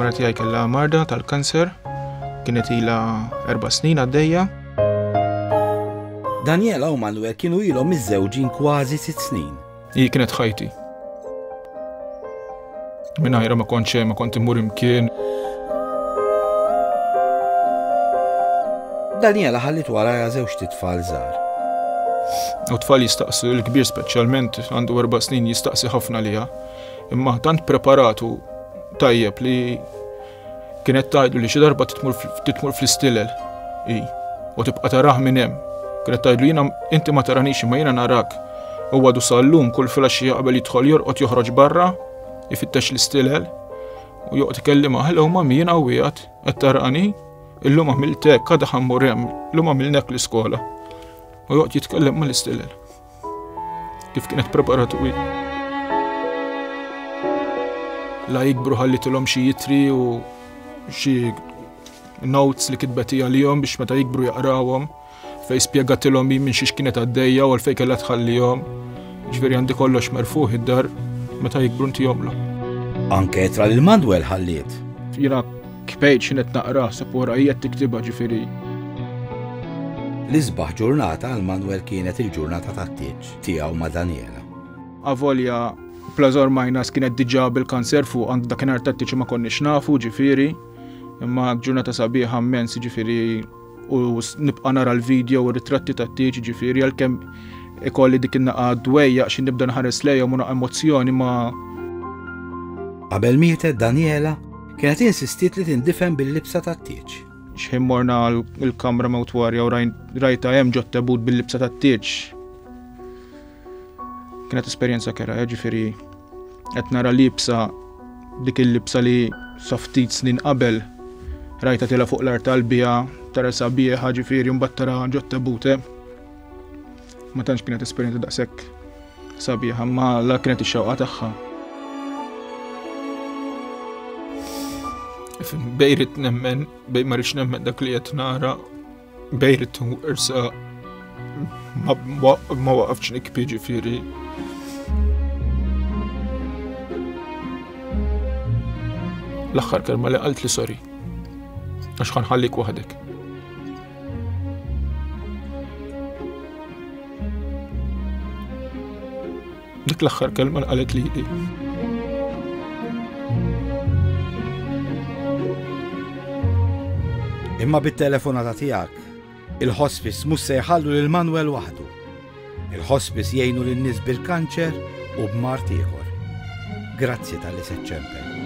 Il-mara tiegħi kellha marda tal-kanser, kienet ilha 4 snin għaddejja. Daniela u Manuel kienu ilhom miżżewġin kważi 6 snin. Hi kienet ħajti. Mingħajrha ma kontx hemm, ma kont immur imkien. Daniela ħallit wara żewġ tfal żgħar. U tfal jistaqsu, il-kbir speċjalment għandu 4 snin jistaqsi ħafna liha. Imma tant preparatu tajjeb li kienet tgħidlu li xi darba titmur fl-istilel. U tibqa' tarah minn hemm. Kienet tgħidlu jiena inti ma taranix imma jiena narak. U għadu sal-lum kull filgħaxija qabel jidħol jorqod joħroġ barra, jfittex l-istilel u joqgħod ikellimha ħellew mami jiena hawnhekk qed tarani, illum għamilt hekk għadha ħammur hemm, illum għamilna hekk l-iskola. U joqgħod jitkellem mal-istilel. Kif kienet preparatu hi. La jikbru ħallitilhom xi jitri u xi notes li kitbet hija għalihom biex meta jikbru jaqrawhom fejn spjegatilhom minn xiex kienet għaddejja u għalfejn kellha tħallihom. Ġifieri għandi kollox merfuħ id-dar meta jikbru ntihomlhom. Anke tra lil Manuel ħalliet. Jiena kbejt x'inhet naqra sab wara hija tiktibha ġifieri. L-isbaħ ġurnata għal Manuel kienet il-ġurnata tat-tieġ tiegħu ma' Daniela. Avolja Plazor Majnas kienet diġà bil-kanser fuq għand dakinhar tat-tieġ ma konniex nafu ġifieri, imma ġurnata sabiħa immens ġifieri u nibqa' nara l-video u ritratti tat-tieġ ġifieri għalkemm ikolli dik in-naqa dwejjaq xi nibda nħares lejha u emozzjoni ma. Qabel mietet Daniela kienet insistiet li tindifhem bil-libsa tat-tieġ. X'ħin morna l-kamra mewtwarja u rajta hemm ġod tebut bil-libsa tat-tieġ. Kienet esperjenza kera, ġifieri qed nara libsa dik il-libsa li sa ftit snin qabel rajta tilha fuq l-art tal-bija tara sabiħa ġifieri mbagħad tara ġod tebute. Ma tantx kienet esperjenza daqshekk sabiħa, ma la kienet ix-xewqa tagħha. Bejrit nemmen, bej ma rridx nemmen dak li qed nara, bejrit irsa ma waqafx nikbi ġifieri. L-aħħar kelma li qalt li sorry. Għax ħanħallik waħdek. Dik l-aħħar kelma li qalet li. Imma bit-telefonata tiegħek, il-hospice mhux se jħallu lil Manuel waħdu. Il-hospice jgħinu lin-nies bil-kanċer u b'mart ieħor. Grazzi tal-li se ċempel.